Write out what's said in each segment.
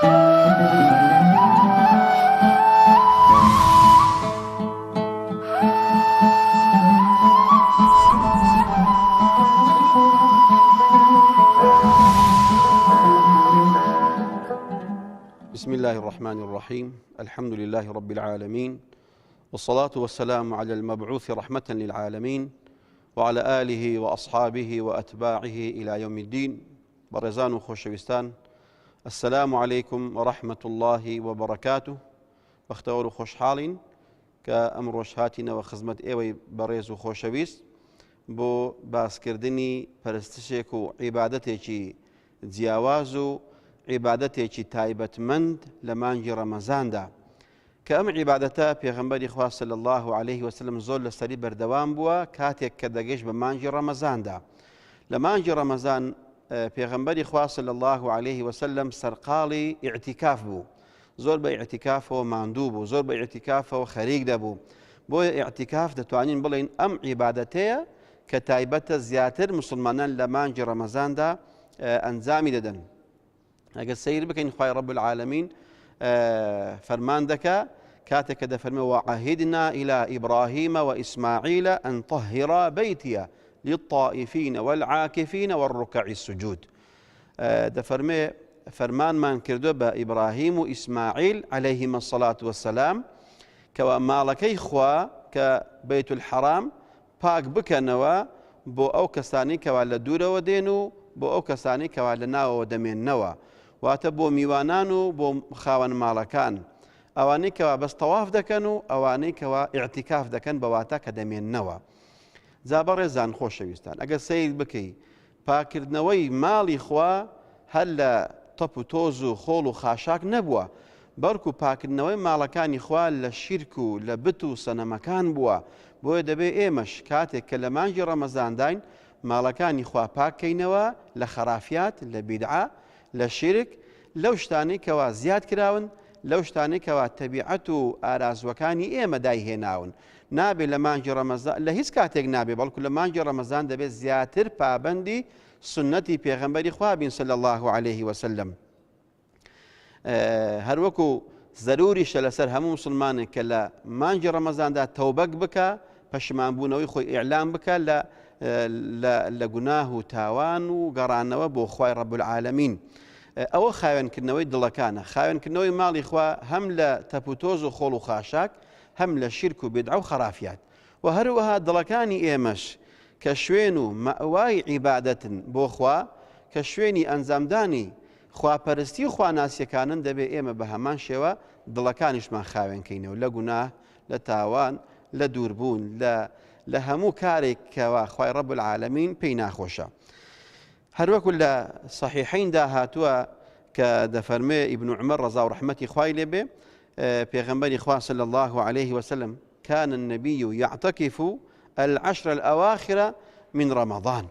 بسم الله الرحمن الرحيم. الحمد لله رب العالمين، والصلاة والسلام على المبعوث رحمة للعالمين وعلى آله وأصحابه وأتباعه إلى يوم الدين. برزان وخوشويستان، السلام عليكم ورحمة الله وبركاته. بختور خوش حالين كأمروش هاتنا وخزمة إيوي بريز وخوشويست بو باسكردني پرستشێک و عیبادەتێکی جیاواز و عیبادەتێکی تایبەتمەند لە مانگی ڕەمەزاندا کە ئەم عیبادەتە پێغەمبەری خوا صلی الله عليه وسلم زۆر لەسەری بەردەوام بووە کاتێک کە دەگەیشت بە مانگی ڕەمەزاندا. لە مانگی ڕەمەزان پێغەمبەری خوا صلی الله عليه وسلم سەرقاڵی ئیعتیکاف بوو، زۆر بە ئیعتیکافەوە ماندوو بوو، زۆر بە ئیعتیکافەوە خەریک دەبوو. بۆیە ئیعتیکاف دەتوانین بڵێن ئەم عیبادەتەیە کە تایبەتە زیاتر مسلمانان لە مانگی ڕەمەزاندا ئەنجامی دەدەن. ئەگەر سەیر بکەین خوای رب العالمین فەرمان دەکا کاتێک کە دەفەرمێ وعهدنا إلى إبراهيم وإسماعيل أن طهرا بيتي للطائفين والعاكفين والركع السجود. دەفەرمێ فەرمانمان کردووە بە ئیبراهیم و ئیسماعیل عليهما الصلاة والسلام کەوا ماڵەکەی خوا کە بەیت الحەرام پاک بکەنەوە بۆ ئەو کەسانی کەوا لە دوورەوە دێن و بۆ ئەو کەسانی کەوا لە ناوەوە دەمێننەوە، واتە بۆ میوانان و بۆ خاوەن ماڵەکان، ئەوانەی کەوا بەس تەواف دەکەن و ئەوانەی کەوا ئیعتیکاف دەکەن بە واتە کە دەمێننەوە. جا بەڕێزان خۆشەویستان، ئەگەر سەیر بکەی پاکردنەوەی ماڵی خوا هەر لە تەپ و تۆز و خۆڵ و خاشاک نەبووە، بەڵکو پاکردنەوەی ماڵەکانی خوا لە شیرک و لە بت و سەنەمەکان بووە. بۆیە دەبێ ئێمەش کاتێک کە لە مانگی ڕەمەزانداین ماڵەکانی خوا پاکەینەوە لە خەرافیات، لە بیدعا، لە شیرک، لەو شتانەی کەوا زیاد کراون، لەو شتانەی کەوا تەبیعەت و ئارازوەکانی ئێمە دایهێناون. نابێ لە مانگی ڕەمەزان لە هیچ کاتێک نابێ، بەڵکو لە مانگی ڕەمەزان دەبێت زیاتر پابەندی سنەتی پێغەمبەری خوا بین صلی الله عليه وسلم. هەروەکو زەروریشە لەسەر هەموو مسلمانێک کە لە مانگی ڕەمەزاندا تەوبەک بکە، پەشیمانبوونەوەی خۆی ئیعلام بکە لە گوناه و تاوان و گەڕانەوە بۆ خوای رب العالمین. ئەوە خاوێنکردنەوەی دڵەکانە، خاوێنکردنەوەی ماڵی خوا هەم لە تەپ و تۆز و خۆڵ و خاشاک، هەم لە شیرک و بیدعە و خەرافیات. و هەروەها دڵەکانی ئێمەش کە شوێن و مەوای عیبادەتن بۆ خوا، کە شوێنی ئەنجامدانی خواپەرستی و خواناسیەکانن، دەبێ ئێمە بە هەمان شێوە دڵەکانیشمان خاوێنکەینەوە لە گوناه، لە تاوان، لە دووربوون، لە هەموو کارێک کەوا خوای رب العالمین پێی ناخۆشە. هەروەکو لە صحیحیندا هاتووە کە دەفەرمێ ئیبن عومەر ڕەزا و ڕەحمەتی خوای لێ بێ، پێغەمبەری خوا صلی الله عليه وسلم كان النبي يعتكف العشر الأواخر من رمضان.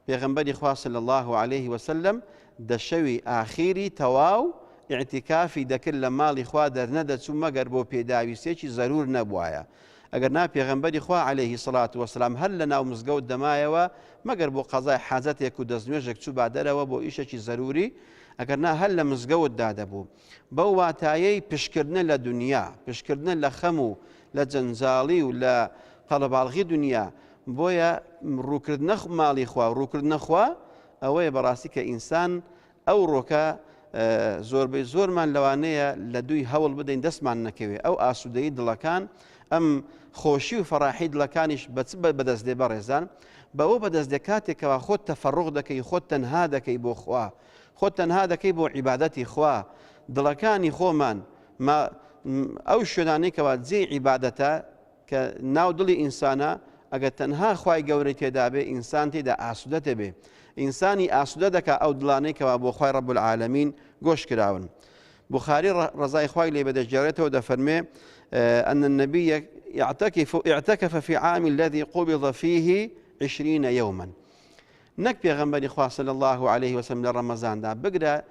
پێغەمبەری خوا صلی الله عليه وسلم دەشەوی ئاخیری تەواو ئیعتیکافی دەکرد لە ماڵی خوا دەرنەدەچوو مەگەر بۆ پێداویستێکی زەرور نەبوایە. ئەگەر نا پێغەمبەری خوا عليه الصلاة والسلام هەر لە ناو مزگەوت دەمایەوە مەگەر بۆ قەزای حاجەتێک و دەستنوێژێک چوو بادەرەوە بۆ ئیشێکی زەروری، ئەگەر نا هەر لە مزگەوتدا دەبوو. بەو واتایەی پشکردنە لە دنیا، پشکردنە لە خەم و لە جەنجاڵی و لە قەڵەباڵغی دنیا، بۆیە ڕووکردنە ماڵی خوا، ڕووکردنە خوا ئەوەیە بەڕاستی کە ئینسان ئەو ڕۆکە زۆربەی زۆرمان لەوانەیە لە دوی هەوڵ بدەین دەستمان نەکەوێ. ئەو ئاسوودەیی دڵەکان، ئەم خۆشی و فەڕاحی دڵەکانیش بەدەست دێ بەڕێزان، بەوە بەدەست دێ کاتێکەوە خۆت تەفەڕوغ دەکەی، خۆت تەنها دەکەی بۆ خوا، خۆت تەنها دەکەی بۆ عیبادەتی خوا. دڵەکانی خۆمان ئەو شوێنانەی کەوا جێی عیبادەتە کە ناو دڵی ئینسانە، ئەگەر تەنها خوای گەورەی تێدا بێ ئینسان تێدا ئاسوودە دەبێ، ئینسانی ئاسوودە دەکا ئەو دڵانەی کەوا بۆ خوای رب العالمین گۆش کراون. بخاری ڕەزای خوای لێ بەدەستگێڕێتەوە دەفەرمێ أن النبي اعتكف في عام الذي قبض فيه 20 يوما. نەک پێغەمبەری خوا صلی الله عليه وسلم لە ڕەمەزاندا بگرە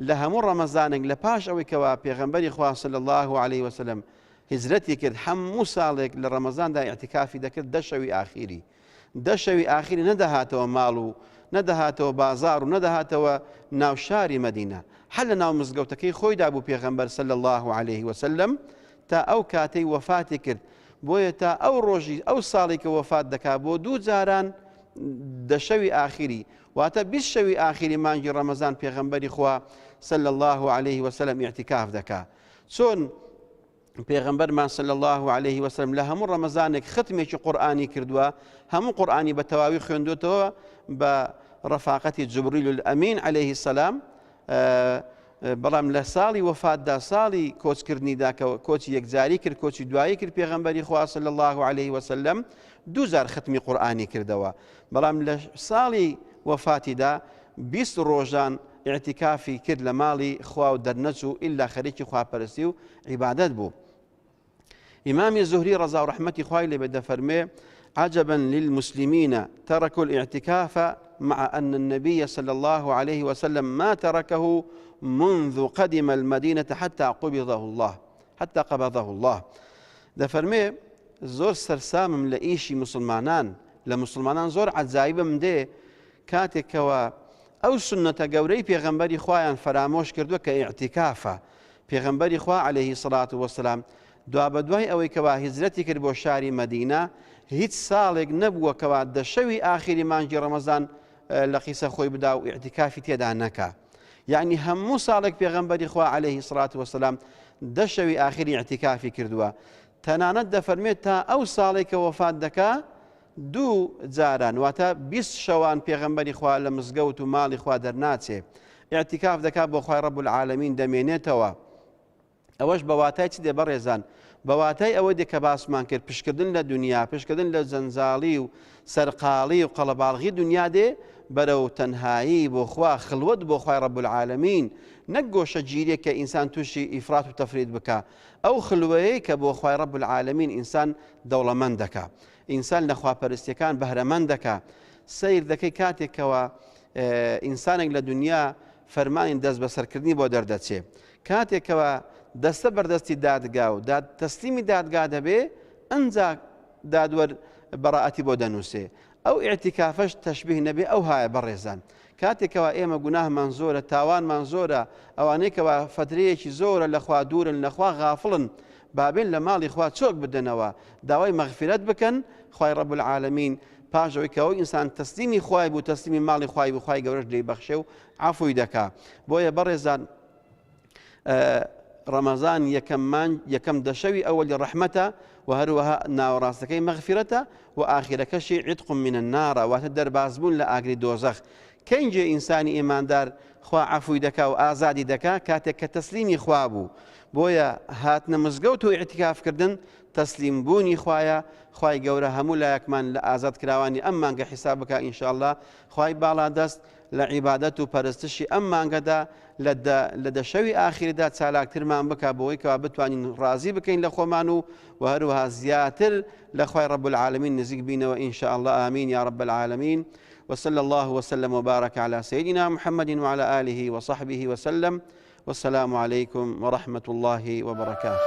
لە هەموو ڕەمەزانێک لە پاش ئەوەی کەوا پێغەمبەری خوا صلی الله عليه وسلم هجرەتی کرد، هەموو ساڵێک لە ڕەمەزاندا ئیعتیکافی دەکرد، دەشەوی ئاخیری. دەشەوی ئاخیری نەدەهاتەوە ماڵ و نەدەهاتەوە بازار و نەدەهاتەوە ناو شاری مەدینە، هەر لە ناو مزگەوتەکەی خۆیدا بوو پێغەمبەر صلی الله عليه وسلم تا ئەو کاتەی وەفاتی کرد. بۆیە تا ئەو ڕۆژی ئەو ساڵی کە وەفات دەکا بۆ دوو جاران دەشەوی ئاخری واتە 20 شەوی ئاخری مانگی ڕەمەزان پێغەمبەری خوا صلی الله عليه وسلم ئیعتیکاف دەکا. چۆن پێغەمبەرمان صلی الله عليه وسلم لە هەموو ڕەمەزانێک ختمێکی قورئانی کردووە، هەموو قورئانی بە تەواوی خوێندوێتەوە بە ڕەفاقەتی جوبریل الئەمین عليه السلام. بەڵام لە ساڵی وەفاتدا ساڵی کۆچکردنیدا کە کۆچی یەکجاری کرد، کۆچی دوایی کرد پێغەمبەری خوا صلی الله عليه وسلم 2000 ختمی قورئانی کردەوە. بەڵام لە ساڵی وەفاتیدا 20 ڕۆژان ئیعتیکافی کرد لە ماڵی خوا و دەرنەچوو ئیلا خەریکی خواپەرستی و عیبادەت بوو. ئیمامی زوهری ڕەزا و ڕەحمەتی خوای لێ بێ دەفەرمێ عجبا للمسلمين تركوا الاعتكاف مع أن النبي صلى الله عليه وسلم ما تركه منذ قدم المدينة حتى قبضه الله. دەفەرمێ زۆر سەرسامم لە ئیشی مسلمانان، لە مسلمانان زۆر عەجایبم دێ کاتێکەوە ئەو سنەتە گەورەی پێغەمبەری خوایان فەرامۆش کردووە کە ئیعتیکافە. پێغەمبەری خوا عليه الصلاة والسلام دوا بە دوای ئەوەی کەوا هیجرەتی کرد بۆ شاری مەدینە هیچ ساڵێک نەبووە کەوا دەشەوی ئاخری مانگی ڕەمەزان لە قیسە خۆی بدا و ئیعتیکافی تێدا نەکا. یعنی هەموو ساڵێک پێغەمبەری خوا عليه الصلاة والسلام دەشەوی ئاخری ئیعتیکافی کردووە. تەنانەت دەفەرمێت تا ئەو ساڵێک کە وەفات دەکا دوو جاران واتە 20 شەوان پێغەمبەری خوا لە مزگەوت و ماڵی خوا دەرناچێ، ئیعتیکاف دەکات بۆ خوای ڕەب العالەمین دەمێنێتەوە. ئەوەش بە واتای چ دێ بەڕێزان؟ بە واتای ئەوە دێ کە باسمان کرد پشکردن لە دنیا، پشکردن لە جەنجاڵی و سەرقاڵی و قەڵەباڵغی دنیا دێ بەرەو تەنهایی بۆ خوا، خلوت بۆ خوای ڕەب العالەمین، نەک گۆشە گیرێک کە ئینسان تووشی ئیفرات و تەفرید بکە. ئەو خلوەیەی کە بۆ خوای ڕەب العالەمین ئینسان دەوڵەمەند دەکا، ئینسان لە خواپەرستیەکان بەهرەمەند دەکا. سیر دەکەی کاتێکەوە ئینسانێک لە دنیا فەرمانی دەست بەسەرکردنی بۆ دەردەچێ، کاتێکەوە دەستە بەردەستی دادگا و تەسلیمی دادگا دەبێ ئەنجا دادوەر بەڕائەتی بۆ دەنووسێ. ئەو ئیعتیکافەش تەشبیه نەبێ ئەو هایە بەڕێزان. کاتێکەوە ئێمە گوناهمان زۆرە، تاوانمان زۆرە، ئەوانەی کەوا فترەیەکی زۆرە لەخوا دوورن، لەخوا غافڵن، بابێن لە ماڵی خوا چۆک بدەنەوە، داوای مەغفرەت بکەن. خوای ڕەب العالەمین پاشەوەی کەەوە ئینسان تەسلیمی خوای بوو، تەسلیمی ماڵی خوای بوو، خوای گەورەش لێی بەخشێ و عەفوی دەکا. بۆیە بەڕێزان ڕەمەزان یەکەم دەشەوی ئەوەلی ڕەحمەتە و هەروەها ناوەڕاستەکەی مەغفرەتە و ئاخیرەکەشی عیتق من النار واتە دەربازبوون لە ئاگری دۆزەخ. کەینجێ ئینسانی ئیماندار خوا عەفوی دەکا و ئازادی دەکا کاتێک کە تەسلیمی خوا بوو. بۆیە هاتنە مزگەوت و ئیعتیکافکردن تەسلیم بوونی خوایە. خوای گەورە هەموو لایەکمان لە ئازادکراوانی ئەم مانگە حیساب بکە ئینشاءالله. خوای باڵا دەست لە عیبادەت و پەرستشی ئەم مانگەدا لە دەشەوی ئاخریدا چالاکترمان بکە بۆەوەی کەوا بتوانین ڕازی بکەین لە خۆمان و هەروەها زیاتر لە خوای ڕەب العالەمین نزیک بینەوە ئینشاءالله. ئامین یا رب العالمین. وصلى الله وسلم وبارك على سيدنا محمد وعلى آله وصحبه وسلم. والسلام عليكم ورحمة الله وبركاته.